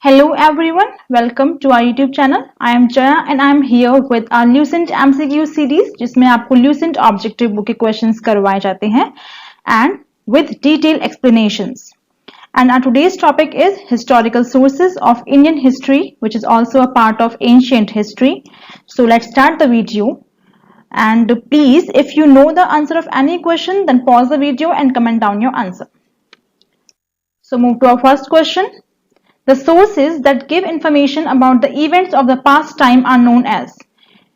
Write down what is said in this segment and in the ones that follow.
Hello everyone, welcome to our YouTube channel. I am Jaya and I am here with our Lucent MCQ series जिसमें आपको Lucent Objective Book के questions करवाए जाते हैं and with detailed explanations. And our today's topic is historical sources of Indian history, which is also a part of ancient history. So let's start the video. And please, if you know the answer of any question, then pause the video and comment down your answer. So move to our first question. The sources that give information about the events of the past time are known as.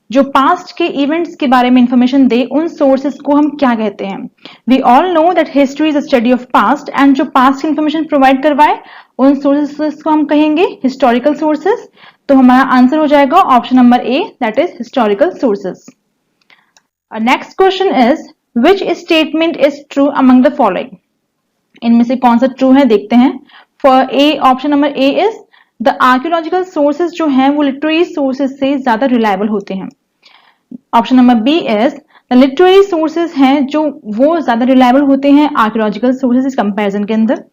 जो past के events के बारे में information दे उन sources को हम क्या कहते हैं? We all know that history is a study of past and जो past information provide करवाए उन sources को हम कहेंगे historical sources. तो हमारा आंसर हो जाएगा option number A, that is historical sources. Our next question is which statement is true among the following? इनमें से कौन सा ट्रू है देखते हैं. For a, option number A is the archaeological sources जो हैं वो लिटरेरी सोर्सेज से ज्यादा रिलायबल होते हैं. Option number B is the literary sources हैं जो वो ज्यादा रिलायबल होते हैं आर्कियोलॉजिकल सोर्सेज कंपैरिजन के अंदर.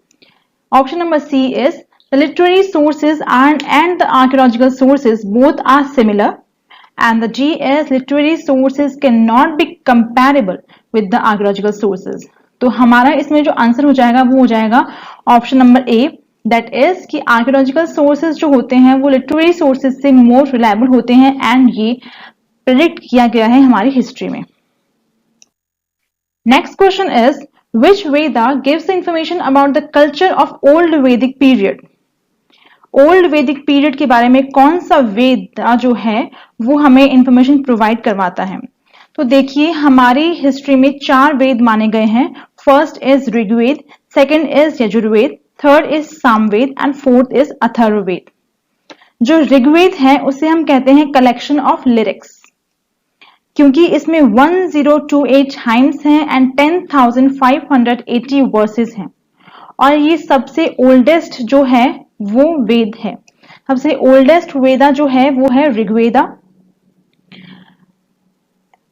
Option number C is the literary sources and the archaeological sources both are similar. And the G is literary sources cannot be comparable with the archaeological sources. तो हमारा इसमें जो answer हो जाएगा वो हो जाएगा option number A, that is कि आर्कियोलॉजिकल सोर्सेज जो होते हैं वो लिटरेरी सोर्सेज से मोर रिलायबल होते हैं एंड ये प्रेडिक्ट किया गया है हमारी हिस्ट्री में. Next question is which Veda gives the information about the culture of old वैदिक पीरियड. ओल्ड वैदिक पीरियड के बारे में कौन सा वेद जो है वो हमें इंफॉर्मेशन प्रोवाइड करवाता है. तो देखिए हमारी हिस्ट्री में 4 वेद माने गए हैं. First is Rigveda, second is Yajurveda, third is Samaveda and fourth is Atharvaveda. जो ऋग्वेद है उसे हम कहते हैं कलेक्शन ऑफ लिरिक्स, क्योंकि इसमें 1028 हाइम्स हैं एंड 10,580 वर्सेस हैं. और ये सबसे ओल्डेस्ट जो है वो वेद है. सबसे ओल्डेस्ट वेदा जो है वो है ऋग्वेदा.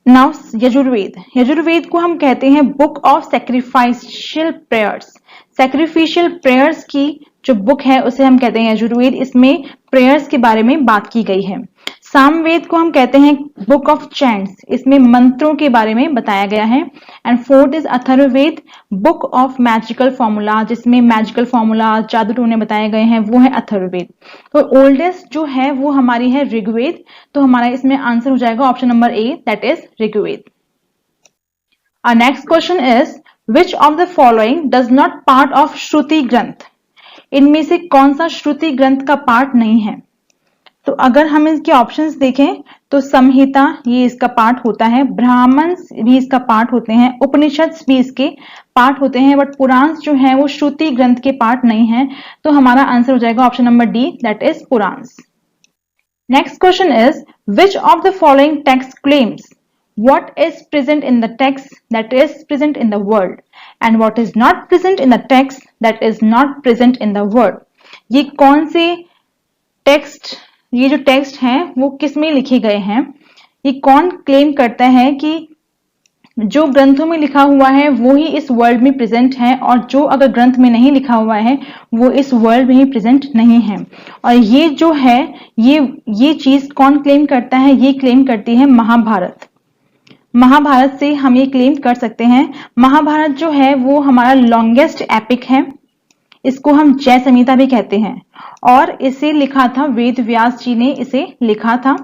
नाउ यजुर्वेद. यजुर्वेद को हम कहते हैं book of sacrificial prayers. Sacrificial prayers की जो बुक है उसे हम कहते हैं यजुर्वेद. इसमें प्रेयर्स के बारे में बात की गई है. सामवेद को हम कहते हैं बुक ऑफ चैंट्स. इसमें मंत्रों के बारे में बताया गया है. And fourth is Atharvaveda, book of magical formula, जिसमें मैजिकल फॉर्मूला जादू टोने बताए गए हैं, वो है अथर्ववेद. तो ओल्डेस्ट जो है वो हमारी है ऋग्वेद. तो हमारा इसमें आंसर हो जाएगा option number A, that is Rigveda. Our next question is which of the following does not part of श्रुति ग्रंथ. इनमें से कौन सा श्रुति ग्रंथ का पार्ट नहीं है. तो अगर हम इसके ऑप्शंस देखें तो संहिता ये इसका पार्ट होता है, ब्राह्मण्स भी इसका पार्ट होते हैं, उपनिषद भी इसके पार्ट होते हैं, बट पुराण जो है वो श्रुति ग्रंथ के पार्ट नहीं है. तो हमारा आंसर हो जाएगा option number D, that is Puranas. Next question is which of the following text claims what is present in the text that is present in the world and what is not present in the text that is not present in the world. ये कौन से text, ये जो text हैं वो किस में लिखे गए हैं. ये कौन क्लेम करता है कि जो ग्रंथों में लिखा हुआ है वो ही इस वर्ल्ड में प्रेजेंट है और जो अगर ग्रंथ में नहीं लिखा हुआ है वो इस वर्ल्ड में ही प्रेजेंट नहीं है. और ये जो है ये चीज कौन क्लेम करता है. ये क्लेम करती है महाभारत. महाभारत से हम ये क्लेम कर सकते हैं. महाभारत जो है वो हमारा लॉन्गेस्ट एपिक है. इसको हम जय संहिता भी कहते हैं और इसे लिखा था वेद व्यास जी ने इसे लिखा था.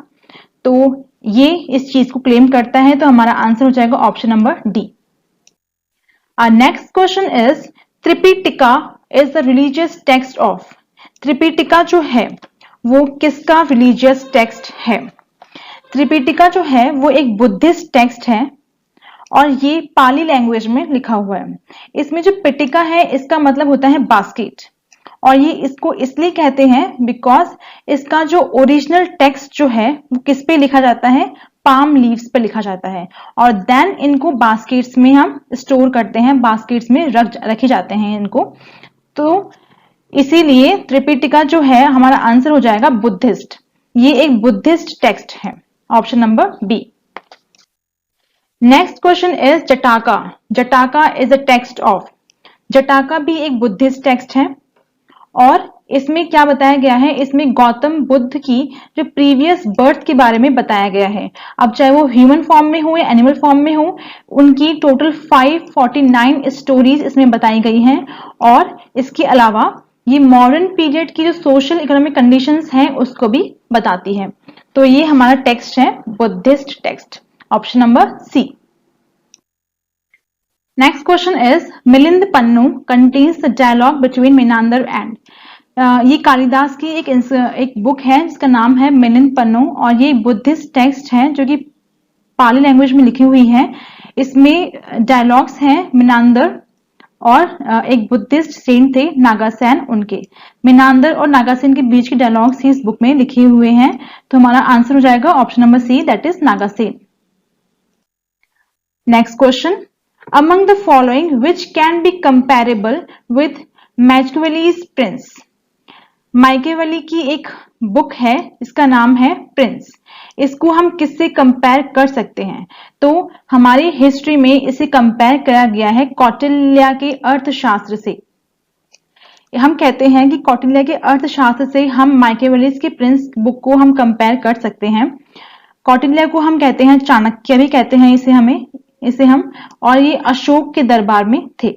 तो ये इस चीज को क्लेम करता है. तो हमारा आंसर हो जाएगा option number D. Next question is Tripitaka is the religious text of. Tripitaka जो है वो किसका रिलीजियस टेक्स्ट है. त्रिपिटिका जो है वो एक बुद्धिस्ट टेक्स्ट है और ये पाली लैंग्वेज में लिखा हुआ है. इसमें जो पिटिका है इसका मतलब होता है बास्केट और ये इसको इसलिए कहते हैं बिकॉज इसका जो ओरिजिनल टेक्स्ट जो है वो किस पे लिखा जाता है, पाम लीव्स पे लिखा जाता है और देन इनको बास्केट्स में हम स्टोर करते हैं, बास्केट्स में रखे जाते हैं इनको. तो इसीलिए त्रिपिटिका जो है हमारा आंसर हो जाएगा बुद्धिस्ट. ये एक बुद्धिस्ट टेक्स्ट है, option number B. Next question is Jataka. Jataka is a text of. Jataka भी एक बुद्धिस्ट टेक्स्ट है और इसमें क्या बताया गया है, इसमें गौतम बुद्ध की जो प्रीवियस बर्थ के बारे में बताया गया है। अब चाहे वो ह्यूमन फॉर्म में हो या एनिमल फॉर्म में हो, उनकी टोटल 549 स्टोरीज इसमें बताई गई हैं। और इसके अलावा ये मॉडर्न पीरियड की जो सोशल इकोनॉमिक कंडीशंस हैं उसको भी बताती है। तो ये हमारा टेक्स्ट है Buddhist text, option number C. Next question is Milinda Panha contains the dialogue between Menander and. ये कालिदास की एक बुक है जिसका नाम है मिलिंद पन्नू, और ये बुद्धिस्ट टेक्स्ट है जो कि पाली लैंग्वेज में लिखी हुई है। इसमें डायलॉग्स हैं मीनांदर और एक बुद्धिस्ट सेंट थे नागासेन, उनके मीनांदर और नागासेन के बीच के डायलॉग्स ही इस बुक में लिखे हुए हैं। तो हमारा आंसर हो जाएगा option number C, that is Nagasena. Next question, among the following which can be comparable with Machiavelli's Prince. Machiavelli की एक बुक है इसका नाम है प्रिंस, इसको हम किससे कंपेयर कर सकते हैं? तो हमारी हिस्ट्री में इसे कंपेयर किया गया है कौटिल्य के अर्थशास्त्र से। हम कहते हैं कि कौटिल्य के अर्थशास्त्र से हम माइकेवेलीज के प्रिंस बुक को हम कंपेयर कर सकते हैं। कौटिल्य को हम कहते हैं चाणक्य भी कहते हैं इसे हम और ये अशोक के दरबार में थे।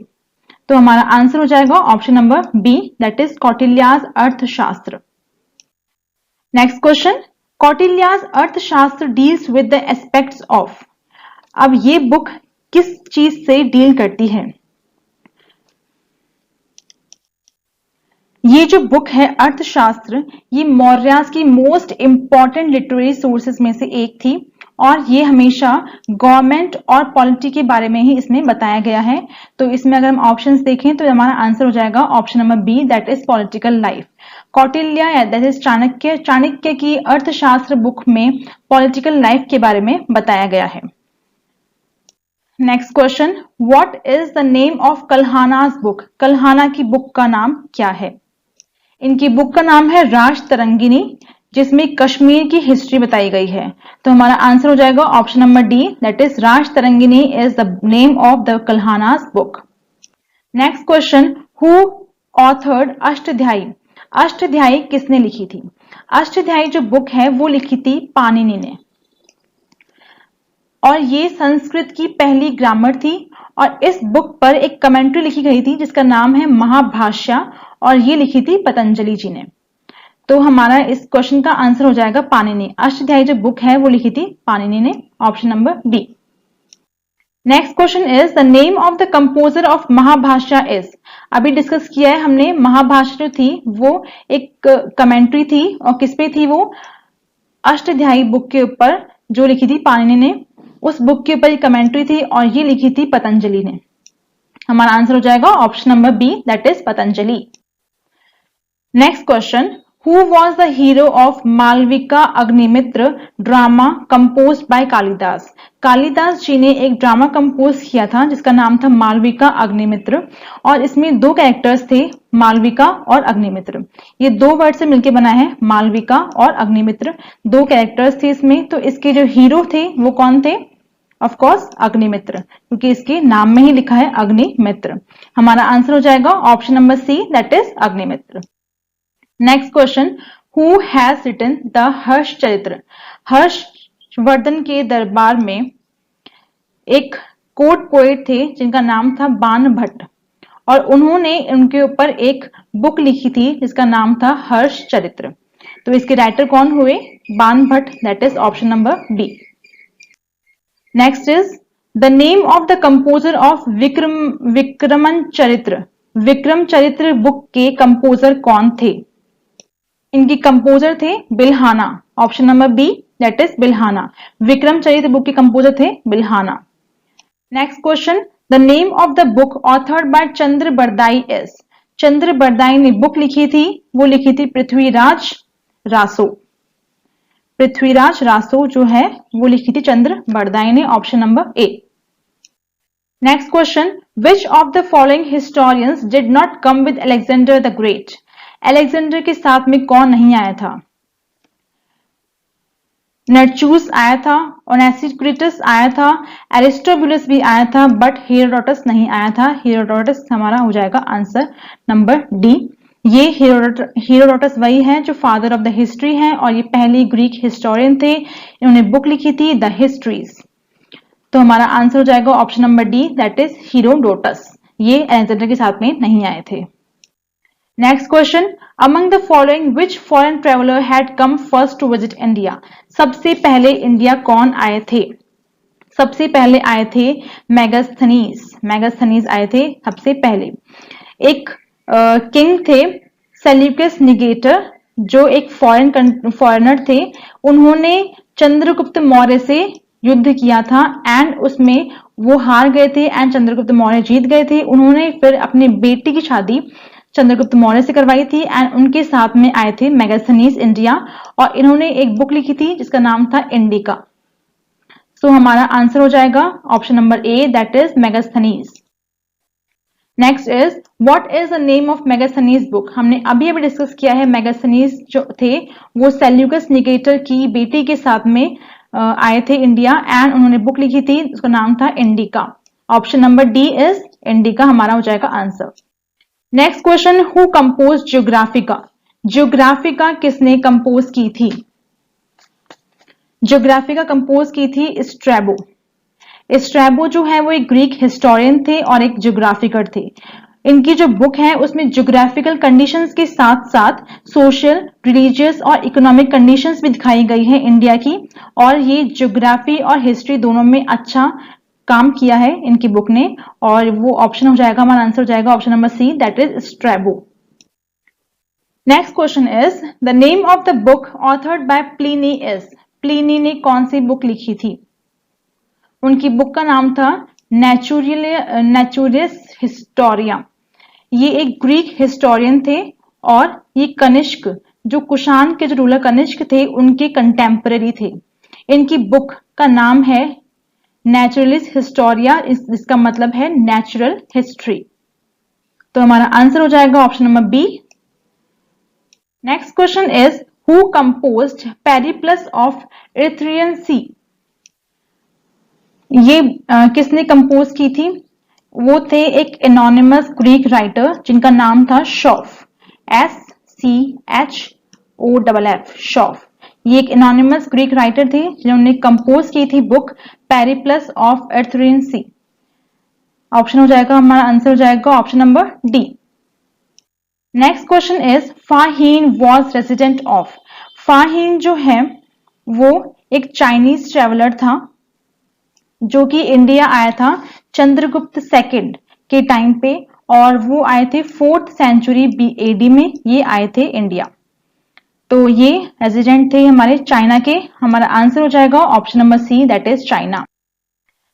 तो हमारा आंसर हो जाएगा option number B, that is Kautilya's Arthashastra. Next question, Kautilya's Arthashastra deals with the aspects of. अब ये बुक किस चीज से डील करती है? ये जो बुक है अर्थशास्त्र, ये मौर्यास की मोस्ट इंपॉर्टेंट लिटरेरी सोर्सेस में से एक थी, और ये हमेशा गवर्नमेंट और पॉलिटी के बारे में ही इसमें बताया गया है। तो इसमें अगर हम ऑप्शंस देखें तो हमारा आंसर हो जाएगा option number B, that is political life. Kautilya that is Chanakya की अर्थशास्त्र बुक में पॉलिटिकल लाइफ के बारे में बताया गया है। Next question, what is the name of Kalhana's book. Kalhana की बुक का नाम क्या है? इनकी बुक का नाम है राजतरंगिणी, जिसमें कश्मीर की हिस्ट्री बताई गई है। तो हमारा आंसर हो जाएगा option number D, that is Rajatarangini is the name of the Kalhana's book. Next question, who authored Ashtadhyayi. Ashtadhyayi किसने लिखी थी? अष्टाध्यायी जो बुक है वो लिखी थी पाणिनि ने, और ये संस्कृत की पहली ग्रामर थी। और इस बुक पर एक कमेंट्री लिखी गई थी जिसका नाम है महाभाष्य, और ये लिखी थी पतंजलि जी ने। तो हमारा इस क्वेश्चन का आंसर हो जाएगा पाणिनि। अष्टाध्यायी जो बुक है वो लिखी थी पाणिनि ने, option number B. Next question is the name of the composer of Mahabhashya is. अभी डिस्कस किया है हमने, महाभाष्य जो थी वो एक कमेंट्री थी, और किस पे थी? वो अष्टाध्यायी बुक के ऊपर जो लिखी थी पाणिनि ने, उस बुक के ऊपर एक कमेंट्री थी, और ये लिखी थी पतंजलि ने। हमारा आंसर हो जाएगा option number B, that is Patanjali. Next question, who was the hero of Malavika Agnimitra drama compose by Kalidasa. Kalidasa ji ने एक ड्रामा कंपोज किया था जिसका नाम था मालविका अग्निमित्र, और इसमें दो कैरेक्टर्स थे, मालविका और अग्निमित्र। ये दो वर्ड से मिलकर बना है, मालविका और अग्निमित्र, दो कैरेक्टर्स थे इसमें। तो इसके जो हीरो थे वो कौन थे? ऑफ कोर्स अग्निमित्र, क्योंकि इसके नाम में ही लिखा है अग्निमित्र। हमारा आंसर हो जाएगा option number C, that is Agnimitra. Next question, who has written the Harsha Charitra. Harshavardhana के दरबार में एक कोर्ट पोएट थे जिनका नाम था बाण भट्ट, और उन्होंने उनके ऊपर एक बुक लिखी थी जिसका नाम था हर्ष चरित्र। तो इसके राइटर कौन हुए? Bana Bhatta, that is option number B. Next is the name of the composer of Vikraman Charitra. Vikram Charitra book के कंपोजर कौन थे? इनकी कंपोजर थे Bilhana, option number B, that is Bilhana. Vikram Charitra book के कंपोजर थे Bilhana. Next question, the name of the book authored by Chandra Bardai is. Chandra Bardai ने book लिखी थी, वो लिखी थी पृथ्वीराज रासो। पृथ्वीराज रासो जो है वो लिखी थी चंद्र बरदाई ने, option number A. Next question, which of the following historians did not come with Alexander the great. Alexander के साथ में कौन नहीं आया था? नर्चूस आया था, ओनेसिक्रिटस आया था, एरिस्टोबुलस भी आया था, बट हेरोडोटस नहीं आया था। हेरोडोटस हमारा हो जाएगा आंसर नंबर डी, ये हेरोडोटस वही हैं जो फादर ऑफ द हिस्ट्री हैं और ये पहले ग्रीक हिस्टोरियन थे। इन्होंने बुक लिखी थी द हिस्ट्रीज। तो हमारा आंसर हो जाएगा option number D, that is Herodotus. ये अलेक्जेंडर के साथ में नहीं आए थे। Next question, among the following which foreign traveller had come first to visit India? सबसे पहले इंडिया कौन आए थे? सबसे पहले आए थे मेगास्थनीज। मेगास्थनीज आए थे सबसे पहले। एक किंग थे सेल्यूकस निगेटर, जो एक फॉरेनर थे। उन्होंने चंद्रगुप्त मौर्य से युद्ध किया था एंड उसमें वो हार गए थे एंड चंद्रगुप्त मौर्य जीत गए थे। उन्होंने फिर अपनी बेटी की शादी चंद्रगुप्त मौर्य से करवाई थी एंड उनके साथ में आए थे मेगास्थनीज इंडिया, और इन्होंने एक बुक लिखी थी जिसका नाम था इंडिका। सो हमारा आंसर हो जाएगा option number A, that is Megasthenes. Next is what is the name of Megasthenes book? हमने अभी डिस्कस किया है। मेगास्थनीज जो थे वो सेल्यूकस निकेटर की बेटी के साथ में आए थे इंडिया एंड उन्होंने बुक लिखी थी, उसका नाम था Indica. Option number D is Indica, हमारा हो जाएगा answer. Next question, who compose Geographica? Geographica किसने कंपोज की थी? ज्योग्राफिका कंपोज की थी स्ट्रैबो। स्ट्रैबो जो है वो एक ग्रीक हिस्टोरियन थे और एक ज्योग्राफिकर थे। इनकी जो बुक है उसमें ज्योग्राफिकल कंडीशंस के साथ साथ सोशल, रिलीजियस और इकोनॉमिक कंडीशंस भी दिखाई गई है इंडिया की, और ये ज्योग्राफी और हिस्ट्री दोनों में अच्छा काम किया है इनकी बुक ने, और वो ऑप्शन हो जाएगा, हमारा आंसर हो जाएगा option number C, that is Strabo. Next question is the name of the book authored by Pliny is? Pliny ने कौन सी बुक लिखी थी? उनकी बुक का नाम था नेचुरलिस हिस्टोरिया। ये एक ग्रीक हिस्टोरियन थे और ये कनिष्क, जो कुषाण के जो रूलर कनिष्क थे उनके कंटेम्पररी थे। इनकी बुक का नाम है नेचुरलिस हिस्टोरिया, इसका मतलब है नेचुरल हिस्ट्री। तो हमारा आंसर हो जाएगा option number B. Next question is who composed Periplus of Erythraean Sea? ये किसने कंपोज की थी? वो थे एक एनोनिमस ग्रीक राइटर जिनका नाम था शॉफ, SCHOFF, शॉफ। ये एक एनोनिमस ग्रीक राइटर थे जिन्होंने कंपोज की थी book Periplus of Erythraean Sea. Option हो जाएगा, हमारा आंसर हो जाएगा option number D. Next question is Fahien was resident of? Fahien जो है वो एक चाइनीज ट्रेवलर था जो कि इंडिया आया था चंद्रगुप्त सेकंड के टाइम पे, और वो आए थे 4th सेंचुरी AD में ये आए थे इंडिया। तो ये रेजिडेंट थे हमारे चाइना के। हमारा आंसर हो जाएगा option number C, that is China.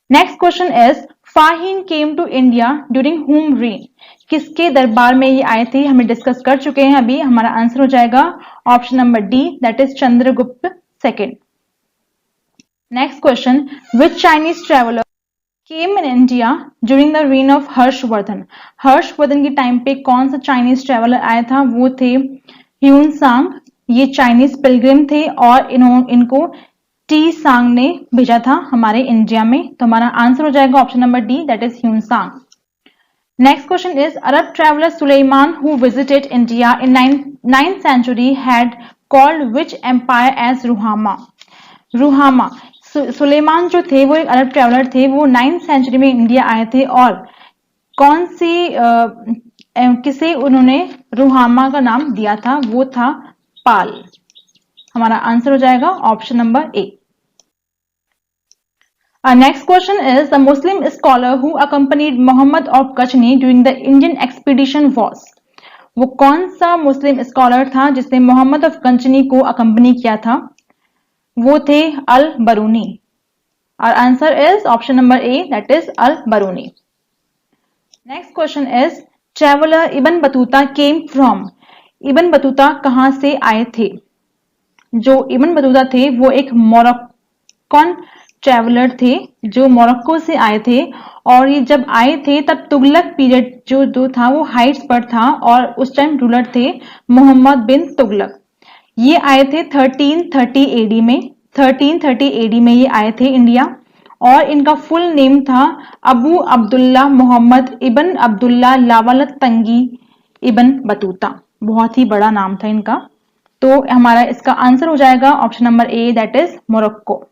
Next question is Fahien came to India during whom reign? किसके दरबार में ये आए थे? हमें डिस्कस कर चुके हैं अभी। हमारा आंसर हो जाएगा option number D, that is Chandragupta second. Next question, which Chinese traveller came in India during the rain of Harshvardhan? Harshvardhan के टाइम पे कौन सा चाइनीज ट्रेवलर आया था? वो थे ह्यूनसांग। ये चाइनीज पिलग्रिम थे और इनको टी सांग ने भेजा था हमारे इंडिया में। तो हमारा आंसर हो जाएगा option number D, that is Hiuen Tsang. Next question is Arab traveller Suleman who visited India in 9th century had called which empire as Ruhama? Ruhama, Suleman जो थे वो एक अरब ट्रेवलर थे, वो 9th century में इंडिया आए थे और कौन सी किसे उन्होंने रुहामा का नाम दिया था? वो था पाल। हमारा आंसर हो जाएगा option number A. Next question is the Muslim scholar who accompanied Mohammad of Ghazni during the Indian expedition was? वो कौन सा मुस्लिम स्कॉलर था जिसने मोहम्मद ऑफ गजनी को अकम्पनी किया था? वो थे अल बरूनी। और answer is option number A, that is all बरूनी। Next question is traveller Ibn Battuta came from? Ibn Battuta कहां से आए थे? जो इब्न बतूता थे वो एक मोरक्कन ट्रेवलर थे जो मोरक्को से आए थे, और ये जब आए थे तब तुगलक पीरियड जो था वो हाइट्स पर था और उस टाइम रूलर थे मोहम्मद बिन तुगलक। ये आए थे 1330 AD में। 1330 AD में ये आए थे इंडिया, और इनका फुल नेम था अबू अब्दुल्ला मोहम्मद इब्न अब्दुल्ला लावालत तंगी इब्न बतूता। बहुत ही बड़ा नाम था इनका। तो हमारा इसका आंसर हो जाएगा option number A, that is Morocco.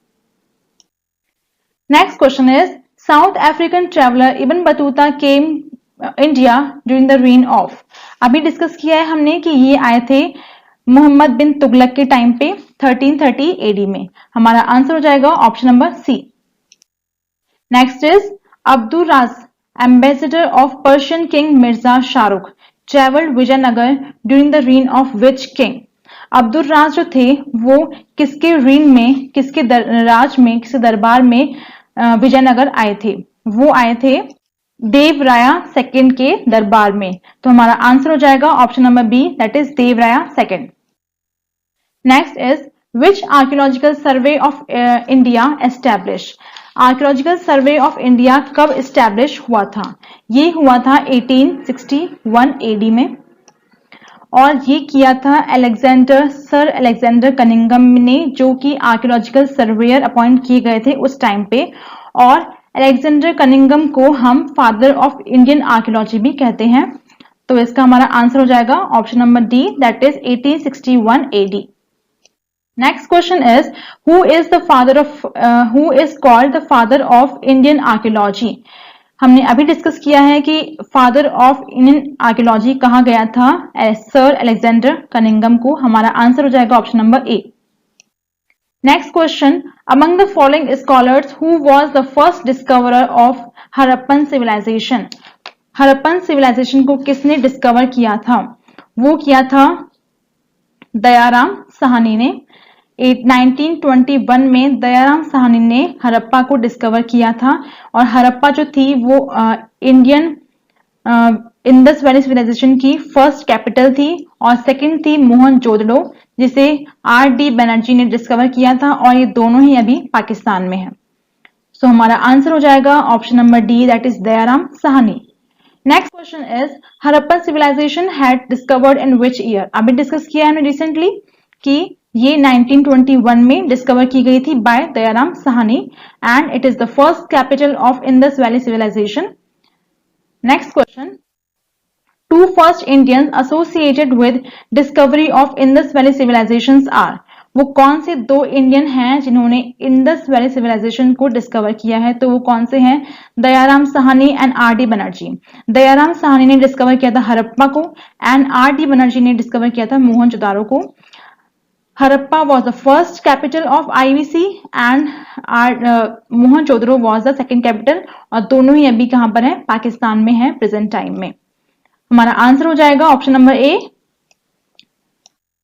Next question is south African traveller Ibn Battuta came India during the reign of. अभी डिस्कस किया है हमने कि ये आए थे मोहम्मद बिन तुगलक के टाइम पे 1330 एडी में। हमारा आंसर हो जाएगा option number C. Next is Abdul Raj ambassador of Persian king Mirza Shahrukh travelled Vijayanagar during the reign of which king. Abdul Raj जो थे वो किसके reign में, किसके राज में, किसके दरबार में विजयनगर आए थे? वो आए थे देवराया सेकंड के दरबार में। तो हमारा आंसर हो जाएगा option number B, that is Devaraya second. Next is which archaeological survey of India establish. Archaeological survey of India कब एस्टैब्लिश हुआ था? ये हुआ था 1861 एडी में और ये किया था सर अलेक्जेंडर कनिंगम ने, जो कि आर्कियोलॉजिकल सर्वेयर अपॉइंट किए गए थे उस टाइम पे। और अलेक्जेंडर कनिंगम को हम फादर ऑफ इंडियन आर्कियोलॉजी भी कहते हैं। तो इसका हमारा आंसर हो जाएगा option number D, that is 1861 AD. Next question is who is called the father of Indian archaeology. हमने अभी डिस्कस किया है कि फादर ऑफ इंडियन आर्कियोलॉजी कहा गया था सर अलेक्जेंडर कनिंगम को। हमारा आंसर हो जाएगा option number A. Next question among the following scholars who was the first discoverer of Harappan civilisation. Harappan civilisation को किसने डिस्कवर किया था? वो किया था दयाराम साहनी ने। 1921 में दयाराम साहनी ने हड़प्पा को डिस्कवर किया था और हड़प्पा जो थी वो इंडियन इंडस वैली सिविलाइजेशन की फर्स्ट कैपिटल थी और सेकंड थी मोहनजोदड़ो, जिसे आर.डी. बनर्जी ने डिस्कवर किया था और ये दोनों ही अभी पाकिस्तान में है। सो हमारा आंसर हो जाएगा option number D, that is Dayaram Sahni. Next question is Harappan civilisation had discovered in which year. अभी डिस्कस किया है हमने रिसेंटली कि ये 1921 में डिस्कवर की गई थी by Dayaram Sahni and it is the first capital of Indus valley civilisation. Next question two first Indians associated with discovery of Indus valley civilisations are. वो कौन से दो इंडियन हैं जिन्होंने इंडस वैली सिविलाइजेशन को डिस्कवर किया है? तो वो कौन से हैं? दयाराम साहनी एंड आर.डी. बनर्जी। दयाराम साहनी ने डिस्कवर किया था हड़प्पा को एंड आर.डी. बनर्जी ने डिस्कवर किया था मोहनजोदारो को। Harappa was the first capital of IVC and Mohenjodaro was the second capital और दोनों ही अभी कहां पर है? पाकिस्तान में है प्रेजेंट टाइम में। हमारा आंसर हो जाएगा option number A.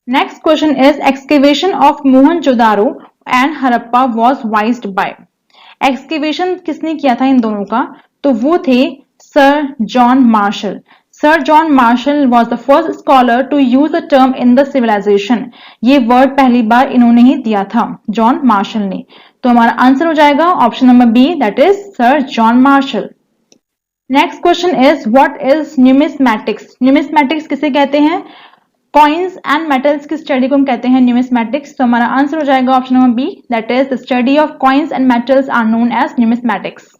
Next question is excavation of Mohenjodaro and Harappa was wised by. Excavation किसने किया था इन दोनों का? तो वो थे sir John Marshall. Sir John Marshall was the first scholar to use the term in the civilization। ये वर्ड पहली बार इन्होंने ही दिया था, जॉन मार्शल ने। तो हमारा आंसर हो जाएगा option number B, that is sir John Marshall. Next question is what is numismatics. Numismatics किसे कहते हैं? कॉइन्स एंड मेटल्स की स्टडी को हम कहते हैं न्यूमिस्मैटिक्स। तो हमारा आंसर हो जाएगा option number B, that is the study of coins and metals are known as numismatics.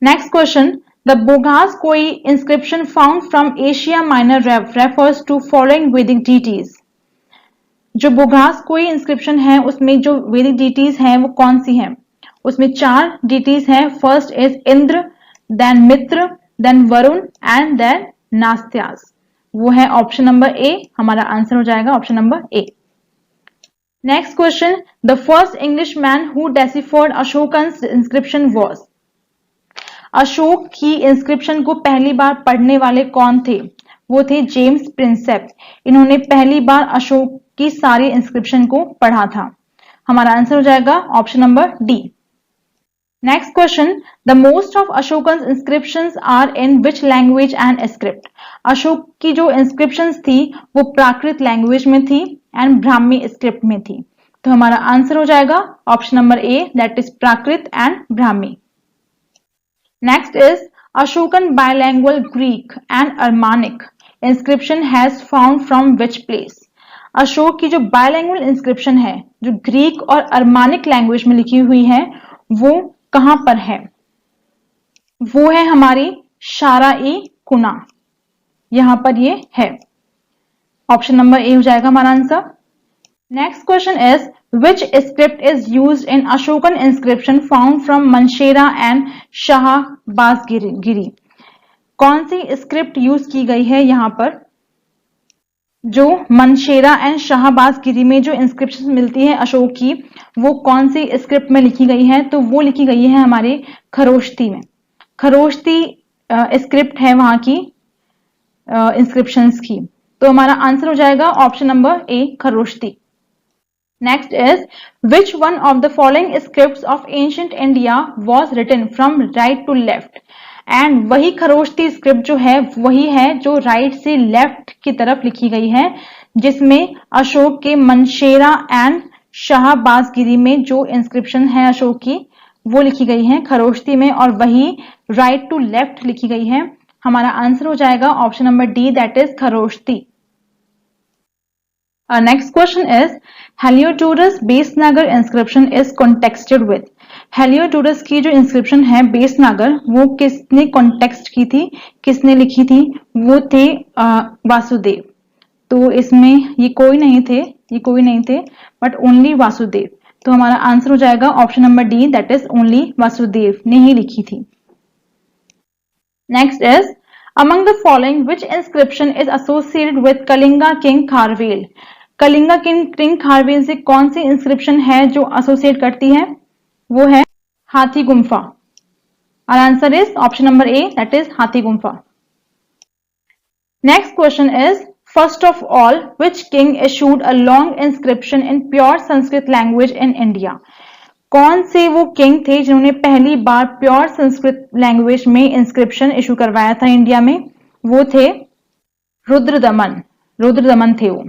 Next question The Boghaz Koi inscription found from Asia Minor refers to following Vedic deities। जो बोघास कोई inscription है उसमें जो वैदिक deities हैं वो कौन सी हैं? उसमें 4 डीटीज हैं। First is Indra, then Mitra, then Varuna and then Nasatyas. वो है ऑप्शन नंबर ए। हमारा आंसर हो जाएगा option number A. Next question the first English man who deciphered Ashokan's inscription was. Ashoka की इंस्क्रिप्शन को पहली बार पढ़ने वाले कौन थे? वो थे जेम्स प्रिंसेप। इन्होंने पहली बार अशोक की सारी इंस्क्रिप्शन को पढ़ा था। हमारा आंसर हो जाएगा option number D. Next question the most of Ashokan's inscriptions are in which language and script. Ashoka की जो इंस्क्रिप्शंस थी वो प्राकृत लैंग्वेज में थी एंड ब्राह्मी स्क्रिप्ट में थी। तो हमारा आंसर हो जाएगा option number A, that is Prakrit and Brahmi. Next is Ashokan bilingual Greek and Armenic inscription has found from which place। Ashok की जो बायलैंग्वेज इंस्क्रिप्शन है जो ग्रीक और अर्मानिक लैंग्वेज में लिखी हुई है वो कहां पर है? वो है हमारी शारा-ई कुना, यहां पर ये है। ऑप्शन नंबर ए हो जाएगा हमारा answer. Next question is which script is used in Ashokan inscription found from Mansehra and Shahbazgarhi. कौन सी स्क्रिप्ट यूज की गई है यहाँ पर? जो मनशेरा एंड शाहबाजगिरी में जो इंस्क्रिप्शन मिलती है अशोक की, वो कौन सी स्क्रिप्ट में लिखी गई है? तो वो लिखी गई है हमारे खरोष्ती में। खरोष्ती स्क्रिप्ट है वहां की इंस्क्रिप्शंस की। तो हमारा आंसर हो जाएगा option number A, Kharosthi. Next is which one of the following scripts of ancient India was written from right to left. And वही खरोष्ती स्क्रिप्ट जो है वही है जो राइट से लेफ्ट की तरफ लिखी गई है, जिसमें अशोक के मनशेरा एंड शाहबाजगिरी में जो इंस्क्रिप्शन है अशोक की वो लिखी गई है खरोष्ती में, और वही राइट टू लेफ्ट लिखी गई है। हमारा आंसर हो जाएगा option number D, that is Kharosthi. Next question is Heliodorus Besnagar inscription is contexted with. Heliodorus की जो इंस्क्रिप्शन है बेसनागर, वो किसने कॉन्टेक्स्ट की थी, किसने लिखी थी? वो थे वासुदेव। तो इसमें ये कोई नहीं थे बट ओनली वासुदेव। तो हमारा आंसर हो जाएगा option number D, that is only Vasudev ने ही लिखी थी। Next is among the following which inscription is associated with Kalinga king Kharavela. Kalinga king Kharavela से कौन सी इंस्क्रिप्शन है जो एसोसिएट करती है? वो है हाथी गुम्फा। और answer is option number A, that is Hathi Gumpha. Next question is first of all which king issued a long inscription in pure Sanskrit language in India. कौन से वो किंग थे जिन्होंने पहली बार प्योर संस्कृत लैंग्वेज में इंस्क्रिप्शन इशू करवाया था इंडिया में? वो थे रुद्रदमन थे वो।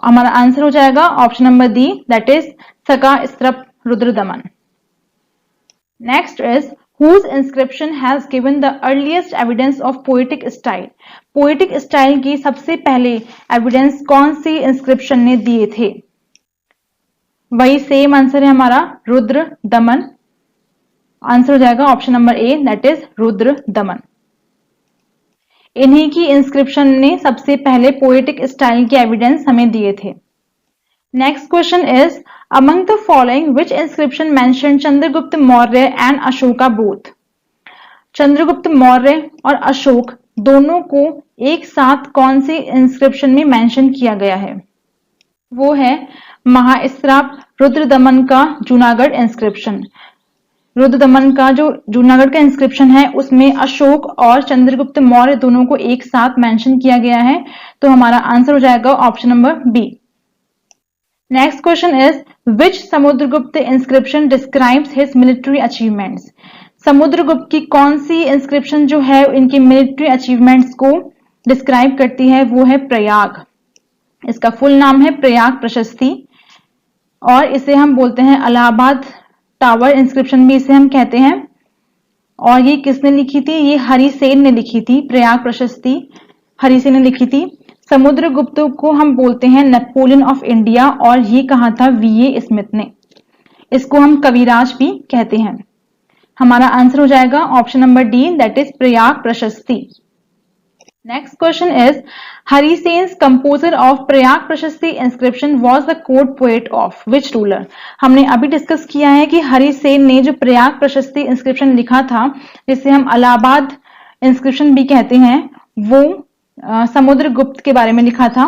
हमारा आंसर हो जाएगा option number D, that is सकास्त्रप Rudradaman. Next is whose inscription has given the earliest evidence of poetic style। Poetic style की सबसे पहले एविडेंस कौन सी इंस्क्रिप्शन ने दिए थे? वही सेम आंसर है हमारा, रुद्र दमन। आंसर हो जाएगा option number A, that is Rudra दमन। इन्हीं की इंस्क्रिप्शन ने सबसे पहले पोएटिक स्टाइल के एविडेंस हमें दिए थे। Next question is among the following which inscription mentioned Chandragupta Maurya and Ashoka both. Chandragupta Maurya और अशोक दोनों को एक साथ कौन सी इंस्क्रिप्शन में मेंशन किया गया है? वो है महाइस्राप रुद्रदमन का जूनागढ़ इंस्क्रिप्शन। रुद्रदमन का जो जूनागढ़ का इंस्क्रिप्शन है उसमें अशोक और चंद्रगुप्त मौर्य दोनों को एक साथ मेंशन किया गया है। तो हमारा आंसर हो जाएगा option number B. Next question is which Samudragupta inscription describes his military achievements. Samudragupta की कौन सी इंस्क्रिप्शन जो है इनकी मिलिट्री अचीवमेंट्स को डिस्क्राइब करती है? वो है प्रयाग। इसका फुल नाम है प्रयाग प्रशस्ति, और इसे हम बोलते हैं इलाहाबाद टावर इंस्क्रिप्शन भी इसे हम कहते हैं। और ये किसने लिखी थी? ये हरिसेन ने लिखी थी। प्रयाग प्रशस्ति हरिसेन ने लिखी थी। समुद्रगुप्त को हम बोलते हैं नेपोलियन ऑफ इंडिया, और ये कहा था वीए स्मिथ ने। इसको हम कविराज भी कहते हैं। हमारा आंसर हो जाएगा option number D, that is Prayag Prashasti. Next question is Harisena's composer of Prayag Prashasti inscription was the court poet of which ruler. हमने अभी डिस्कस किया है कि हरिसेन ने जो प्रयाग प्रशस्ति इंस्क्रिप्शन लिखा था, जिसे हम इलाहाबाद इंस्क्रिप्शन भी कहते हैं, वो समुद्रगुप्त के बारे में लिखा था।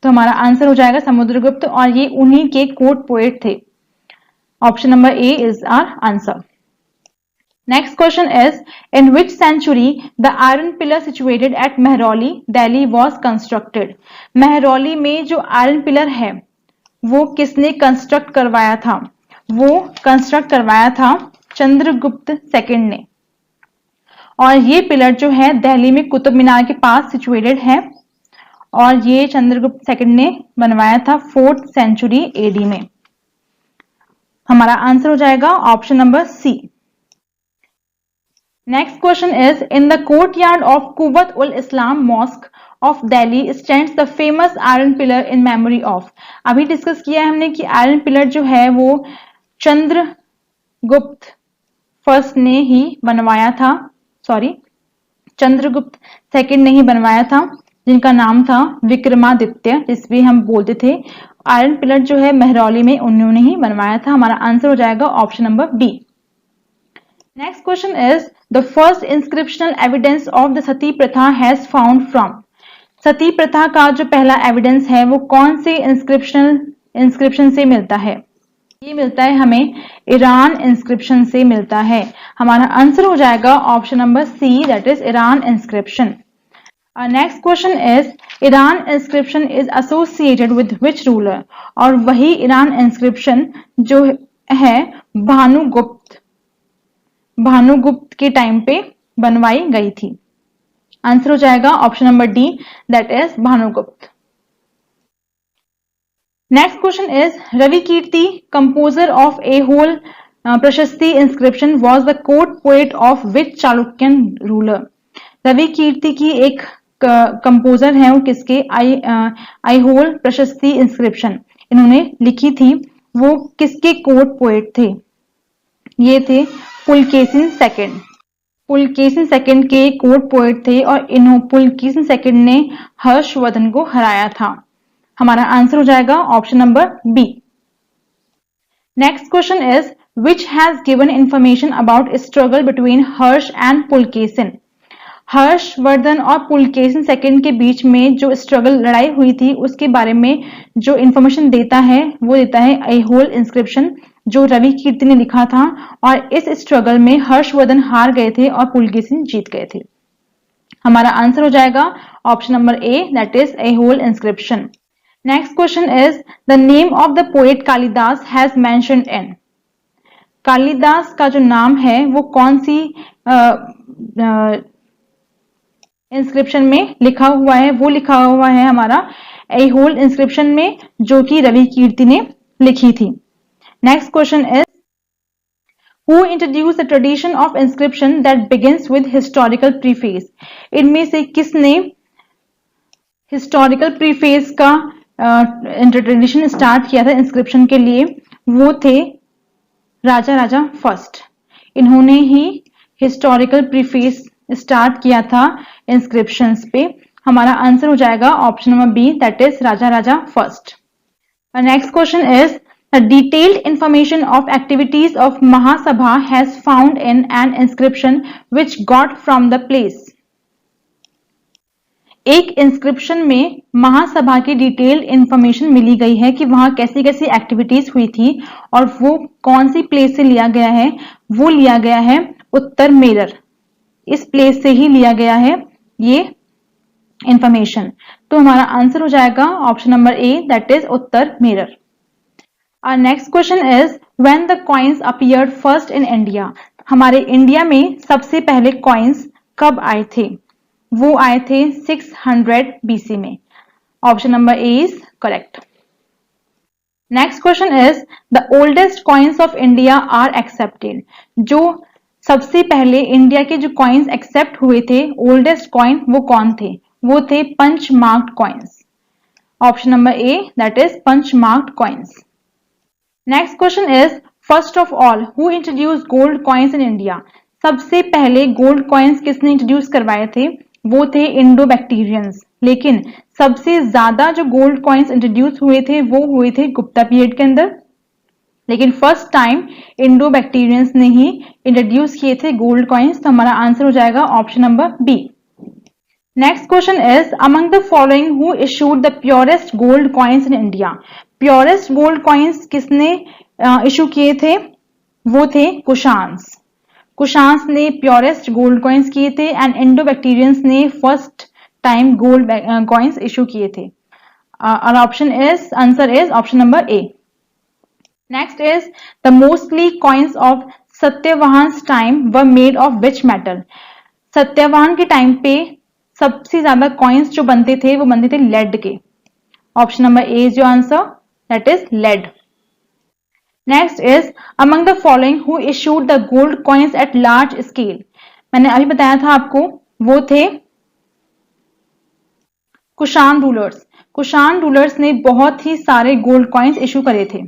तो हमारा आंसर हो जाएगा समुद्रगुप्त, और ये उन्हीं के कोर्ट पोएट थे। Option number A is our answer. Next question is in which century the iron pillar situated at Mehrauli Delhi was constructed. Mehrauli में जो आयरन पिलर है वो किसने कंस्ट्रक्ट करवाया था? वो कंस्ट्रक्ट करवाया था चंद्रगुप्त सेकंड ने। और ये पिलर जो है दिल्ली में कुतुब मीनार के पास सिचुएटेड है, और ये चंद्रगुप्त सेकंड ने बनवाया था 4th सेंचुरी एडी में। हमारा आंसर हो जाएगा option number C. Next question is in the courtyard of Quwwat ul Islam mosque of Delhi stands the famous iron pillar in memory of. अभी डिस्कस किया है हमने कि आयरन पिलर जो है वो चंद्रगुप्त फर्स्ट ने ही बनवाया था, चंद्रगुप्त सेकंड ने ही बनवाया था, जिनका नाम था विक्रमादित्य, जिसमें हम बोलते थे आयरन पिलर जो है महरौली में उन्होंने ही बनवाया था। हमारा आंसर हो जाएगा option number B. Next question is the first inscriptional evidence of the sati pratha has found from. सती प्रथा का जो पहला एविडेंस है वो कौन से इंस्क्रिप्शन से मिलता है? ये मिलता है हमें ईरान इंस्क्रिप्शन से मिलता है। हमारा आंसर हो जाएगा option number C, that is Eran inscription. Next question is Eran inscription is associated with which ruler. और वही ईरान इंस्क्रिप्शन जो है भानुगुप्त के टाइम पे बनवाई गई थी। आंसर हो जाएगा option number D, that is Bhanugupta. Next question is Ravi Kirti, composer of Aihole Prashasti inscription, was the court poet of which Chalukyan ruler. Ravi Kirti की एक कंपोजर है, वो किसके? ऐहोल प्रशस्ति इंस्क्रिप्शन इन्होंने लिखी थी, वो किसके कोर्ट पोएट थे? ये थे पुलकेशिन सेकंड। पुलकेशिन सेकंड के कोर्ट पोएट थे और पुलकेशिन सेकंड ने हर्षवर्धन को हराया था। हमारा आंसर हो जाएगा option number B. Next question is which has given information about struggle between Harsha and Pulakeshin. Harshavardhana और पुलकेशिन सेकंड के बीच में जो स्ट्रगल लड़ाई हुई थी उसके बारे में जो इंफॉर्मेशन देता है वो देता है ऐहोल इंस्क्रिप्शन, जो रवि कीर्ति ने लिखा था। और इस स्ट्रगल में हर्षवर्धन हार गए थे और पुलकेशिन जीत गए थे। हमारा आंसर हो जाएगा option number A, that is Aihole inscription. Next question is the name of the poet Kalidas has mentioned in. Kalidas का जो नाम है वो कौन सी इंस्क्रिप्शन में लिखा हुआ है? वो लिखा हुआ है हमारा ऐहोल इंस्क्रिप्शन में, जो कि रवि कीर्ति ने लिखी थी। Next question is who introduce the tradition of inscription that begins with historical preface. इनमें से किसने हिस्टोरिकल प्रीफेस का ट्रेडिशन स्टार्ट किया था इंस्क्रिप्शन के लिए? वो थे राजा फर्स्ट। इन्होंने ही हिस्टोरिकल प्रीफेस स्टार्ट किया था इंस्क्रिप्शंस पे। हमारा आंसर हो जाएगा option number B, that is Raja first. Next question is the detailed information of activities of Mahasabha has found in an inscription which got from the place. एक inscription में महासभा की detailed information मिली गई है कि वहां कैसी कैसी एक्टिविटीज हुई थी और वो कौन सी प्लेस से लिया गया है। वो लिया गया है उत्तर मेरर, इस प्लेस से ही लिया गया है ये इंफॉर्मेशन। तो हमारा आंसर हो जाएगा option number A, that is Uttar mirror. Our next question is when the coins appeared first in India। हमारे इंडिया में सबसे पहले कॉइन्स कब आए थे? वो आए थे 600 BC में। Option number A is correct. Next question is the oldest coins of India are accepted. जो सबसे पहले इंडिया के जो कॉइन्स एक्सेप्ट हुए थे, ओल्डेस्ट कॉइन, वो कौन थे? वो थे punch marked coins. Option number A, that is punch marked coins. Next question is first of all who introduce gold coins in India. सबसे पहले गोल्ड कॉइन्स किसने इंट्रोड्यूस करवाए थे? वो थे इंडो बैक्टीरियंस। लेकिन सबसे ज्यादा जो गोल्ड कॉइन्स इंट्रोड्यूस हुए थे वो हुए थे गुप्ता पीरियड के अंदर। लेकिन फर्स्ट टाइम इंडो बैक्टीरियंस ने ही इंट्रोड्यूस किए थे गोल्ड कॉइन्स। तो हमारा आंसर हो जाएगा option number B. Next question is among the following who issued the purest gold coins in India. Purest gold coins किसने इशू किए थे? वो थे कुशान्स। कुशान्स ने प्योरेस्ट गोल्ड कॉइन्स किए थे एंड इंडो बैक्टीरियंस ने first time gold coins issue किए थे। और answer is option number A. Next is the mostly coins of Satavahanas time were made of which metal. Satavahan के टाइम पे सबसे ज्यादा कॉइन्स जो बनते थे वो बनते थे लेड के। Option number A is your answer, that is lead. Next is among the following who issued the gold coins at large scale. मैंने अभी बताया था आपको, वो थे कुशान रूलर्स। कुशान रूलर्स ने बहुत ही सारे गोल्ड कॉइन्स इशू करे थे।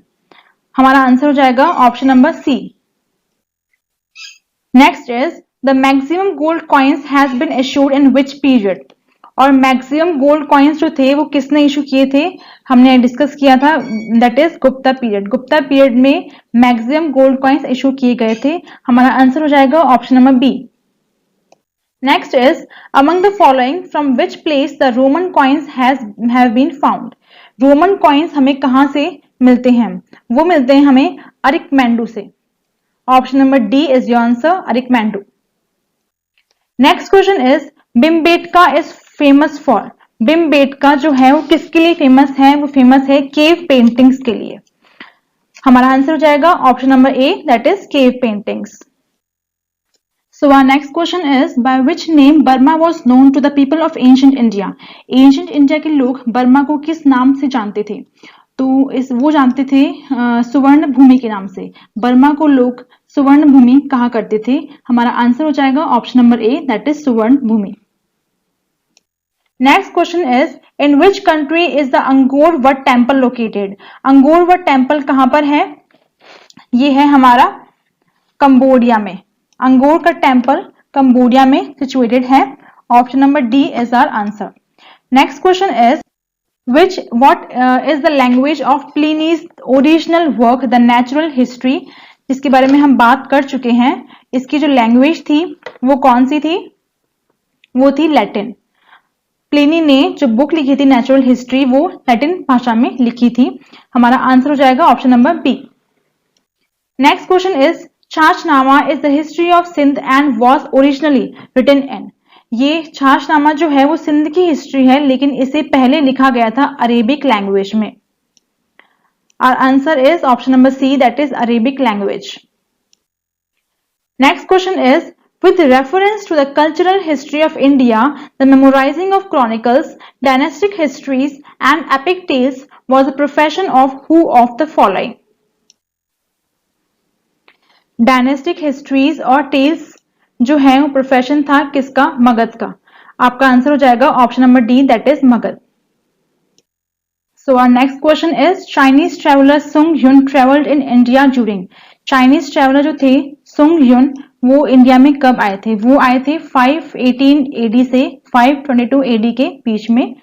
हमारा आंसर हो जाएगा option number C. Next is the maximum gold coins has been issued in which period. और मैक्सिमम गोल्ड कॉइन्स जो थे वो किसने इशू किए थे, हमने डिस्कस किया था, that is Gupta period. Gupta period में मैक्सिमम गोल्ड कॉइन्स इशू किए गए थे। हमारा आंसर हो जाएगा option number B. Next is among the following from which place the Roman coins have been found. Roman coins हमें कहां से मिलते हैं, वो मिलते हैं हमें अरिकमेंडू से। Option number D is your answer, Arikamedu. Next question is Bhimbetka is famous for. Bhimbetka जो है वो किसके लिए फेमस है, वो फेमस है केव पेंटिंग्स के लिए। हमारा आंसर हो जाएगा option number A, that is cave paintings. So our next question is by which name Burma was known to the people of ancient India? Ancient India के लोग बर्मा को किस नाम से जानते थे? तो वो जानते थे सुवर्ण भूमि के नाम से। बर्मा को लोग सुवर्ण भूमि कहा करते थे। हमारा आंसर हो जाएगा option number A, that is Suvarna Bhumi. Next question is in which country is the Angkor Wat temple located. Angkor Wat temple कहां पर है? ये है हमारा कंबोडिया में। अंगोर का टेम्पल कंबोडिया में सिचुएटेड है। Option number D is our answer. Next question is what is the language of Pliny's original work the natural history, जिसके बारे में हम बात कर चुके हैं। इसकी जो लैंग्वेज थी वो कौन सी थी? वो थी लैटिन। प्लिनी ने जो बुक लिखी थी नेचुरल हिस्ट्री वो लैटिन भाषा में लिखी थी। हमारा आंसर हो जाएगा option number B. Next question is Chachnama is the history of Sindh and was originally written in. ये छाछनामा जो है वो सिंध की हिस्ट्री है, लेकिन इसे पहले लिखा गया था अरेबिक लैंग्वेज में। Our answer is option number C, that is Arabic language. Next question is with reference to the cultural history of India, the memorizing of chronicles, dynastic histories and epic tales was a profession of who of the following? Dynastic histories और tales जो है वो profession था किसका? मगध का। आपका answer हो जाएगा option number D, that is Magadh. So our next question is Chinese traveller Sung Yun travelled in India during. Chinese traveller जो थे सुंग ह्युन वो इंडिया में कब आए थे? वो आए थे 518 एडी से 522 एडी के बीच में।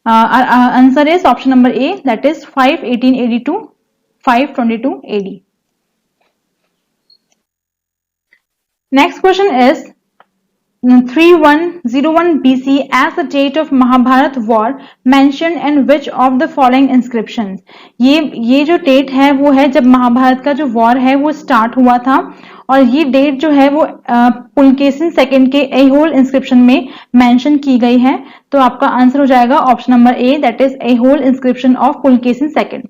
Answer is option number A, that is 518 AD to 522 AD. Next question is 3101 BC as the date of Mahabharat war mentioned in which of the following inscriptions? ये जो डेट है वो है जब महाभारत का जो वॉर है वो स्टार्ट हुआ था, और ये डेट जो है वो पुलकेशिन सेकंड के ऐहोल इंस्क्रिप्शन में मेंशन की गई है। तो आपका आंसर हो जाएगा option number A, that is Aihole inscription of Pulakeshin second.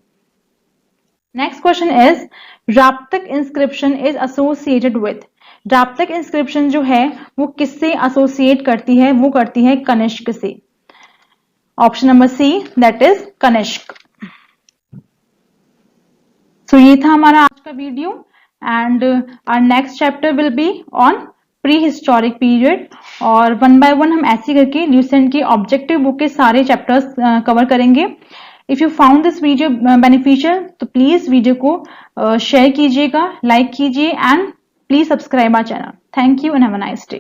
Next question is Rabatak inscription is associated with. Rabatak inscription जो है वो किससे एसोसिएट करती है? वो करती है कनिष्क से। Option number C, that is Kanishka. So ये था हमारा आज का video and our next chapter will be on prehistoric period, और 1 by 1 हम ऐसे करके ल्यूसेंट के ऑब्जेक्टिव बुक के सारे चैप्टर्स कवर करेंगे। If you found this video beneficial तो प्लीज वीडियो को शेयर कीजिएगा, लाइक कीजिए and please subscribe our channel. Thank you and have a nice day.